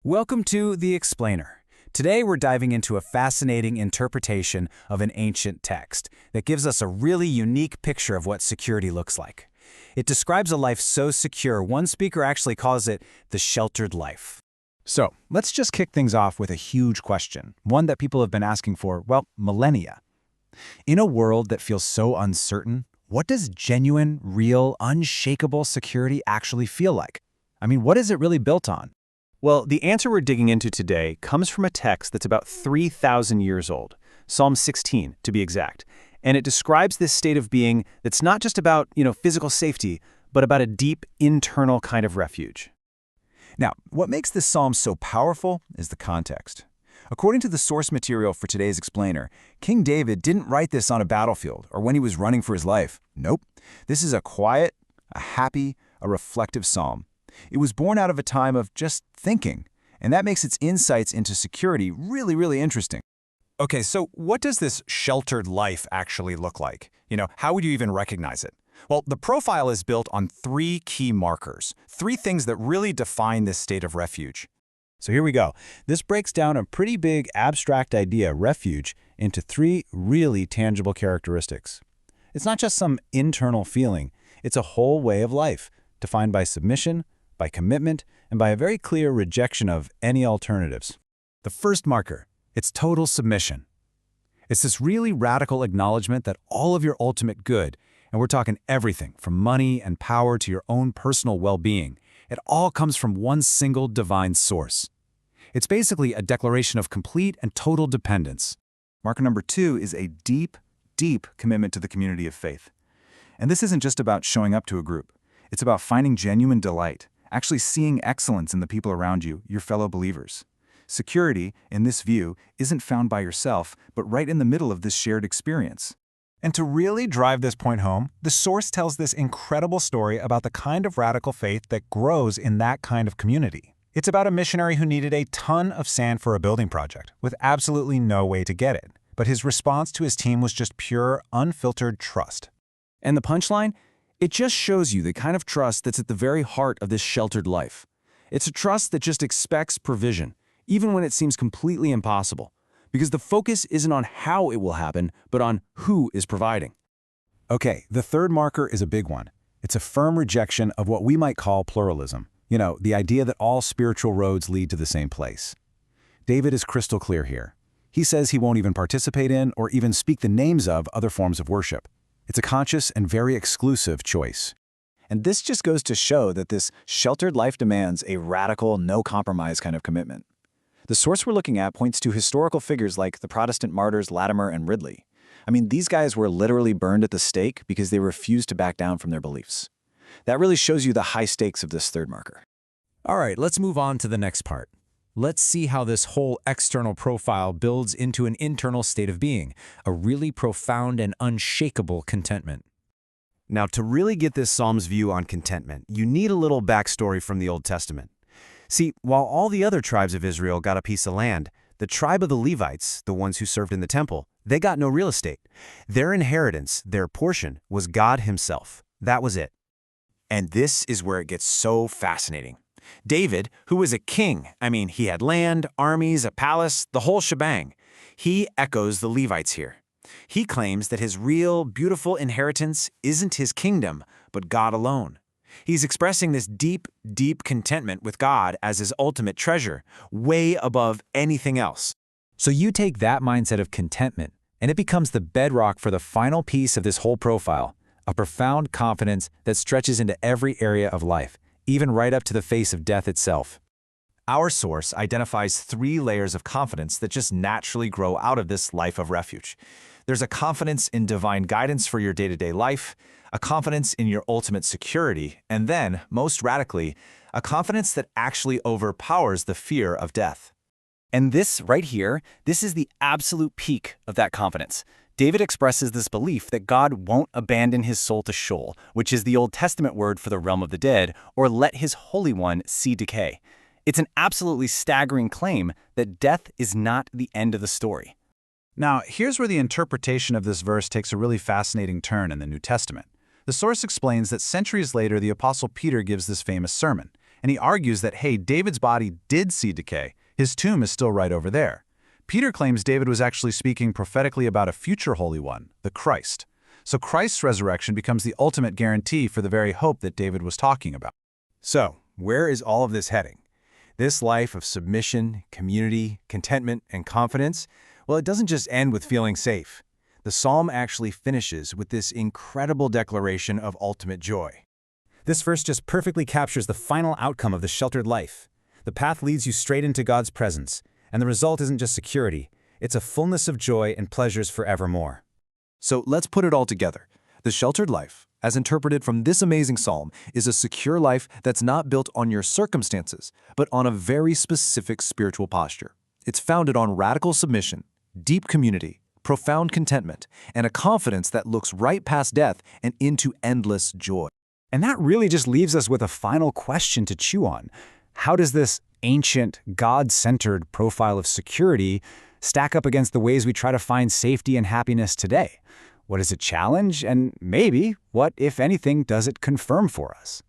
Welcome to The Explainer. Today we're diving into a fascinating interpretation of an ancient text that gives us a really unique picture of what security looks like. It describes a life so secure, one speaker actually calls it the sheltered life. So, let's just kick things off with a huge question, one that people have been asking for, well, millennia. In a world that feels so uncertain, what does genuine, real, unshakable security actually feel like? I mean, what is it really built on? Well, the answer we're digging into today comes from a text that's about 3,000 years old, Psalm 16 to be exact, and it describes this state of being that's not just about, physical safety, but about a deep internal kind of refuge. Now, what makes this psalm so powerful is the context. According to the source material for today's explainer, King David didn't write this on a battlefield or when he was running for his life. Nope. This is a quiet, a happy, a reflective psalm. It was born out of a time of just thinking, and that makes its insights into security really, really interesting. Okay, so what does this sheltered life actually look like? How would you even recognize it? Well, the profile is built on three key markers, three things that really define this state of refuge. So here we go. This breaks down a pretty big abstract idea, refuge, into three really tangible characteristics. It's not just some internal feeling, it's a whole way of life, defined by submission, by commitment, and by a very clear rejection of any alternatives. The first marker, it's total submission. It's this really radical acknowledgement that all of your ultimate good, and we're talking everything from money and power to your own personal well-being, it all comes from one single divine source. It's basically a declaration of complete and total dependence. Marker number 2 is a deep, deep commitment to the community of faith. And this isn't just about showing up to a group. It's about finding genuine delight, actually seeing excellence in the people around you, your fellow believers. Security, in this view, isn't found by yourself, but right in the middle of this shared experience. And to really drive this point home, the source tells this incredible story about the kind of radical faith that grows in that kind of community. It's about a missionary who needed a ton of sand for a building project, with absolutely no way to get it. But his response to his team was just pure, unfiltered trust. And the punchline? It just shows you the kind of trust that's at the very heart of this sheltered life. It's a trust that just expects provision, even when it seems completely impossible, because the focus isn't on how it will happen, but on who is providing. Okay, the third marker is a big one. It's a firm rejection of what we might call pluralism. The idea that all spiritual roads lead to the same place. David is crystal clear here. He says he won't even participate in or even speak the names of other forms of worship. It's a conscious and very exclusive choice. And this just goes to show that this sheltered life demands a radical, no-compromise kind of commitment. The source we're looking at points to historical figures like the Protestant martyrs Latimer and Ridley. I mean, these guys were literally burned at the stake because they refused to back down from their beliefs. That really shows you the high stakes of this third marker. All right, let's move on to the next part. Let's see how this whole external profile builds into an internal state of being, a really profound and unshakable contentment. Now, to really get this psalm's view on contentment, you need a little backstory from the Old Testament. See, while all the other tribes of Israel got a piece of land, the tribe of the Levites, the ones who served in the temple, they got no real estate. Their inheritance, their portion, was God himself. That was it. And this is where it gets so fascinating. David, who was a king, he had land, armies, a palace, the whole shebang. He echoes the Levites here. He claims that his real, beautiful inheritance isn't his kingdom, but God alone. He's expressing this deep, deep contentment with God as his ultimate treasure, way above anything else. So you take that mindset of contentment, and it becomes the bedrock for the final piece of this whole profile, a profound confidence that stretches into every area of life, even right up to the face of death itself. Our source identifies three layers of confidence that just naturally grow out of this life of refuge. There's a confidence in divine guidance for your day-to-day life, a confidence in your ultimate security, and then, most radically, a confidence that actually overpowers the fear of death. And this right here, this is the absolute peak of that confidence. David expresses this belief that God won't abandon his soul to Sheol, which is the Old Testament word for the realm of the dead, or let his Holy One see decay. It's an absolutely staggering claim that death is not the end of the story. Now, here's where the interpretation of this verse takes a really fascinating turn in the New Testament. The source explains that centuries later, the Apostle Peter gives this famous sermon, And he argues that, hey, David's body did see decay. His tomb is still right over there. Peter claims David was actually speaking prophetically about a future Holy One, the Christ. So Christ's resurrection becomes the ultimate guarantee for the very hope that David was talking about. So, where is all of this heading? This life of submission, community, contentment, and confidence, well, it doesn't just end with feeling safe. The psalm actually finishes with this incredible declaration of ultimate joy. This verse just perfectly captures the final outcome of the sheltered life. The path leads you straight into God's presence, and the result isn't just security, it's a fullness of joy and pleasures forevermore. So let's put it all together. The sheltered life, as interpreted from this amazing psalm, is a secure life that's not built on your circumstances, but on a very specific spiritual posture. It's founded on radical submission, deep community, profound contentment, and a confidence that looks right past death and into endless joy. And that really just leaves us with a final question to chew on. How does this ancient, God-centered profile of security stack up against the ways we try to find safety and happiness today? What does it challenge? And maybe, what, if anything, does it confirm for us?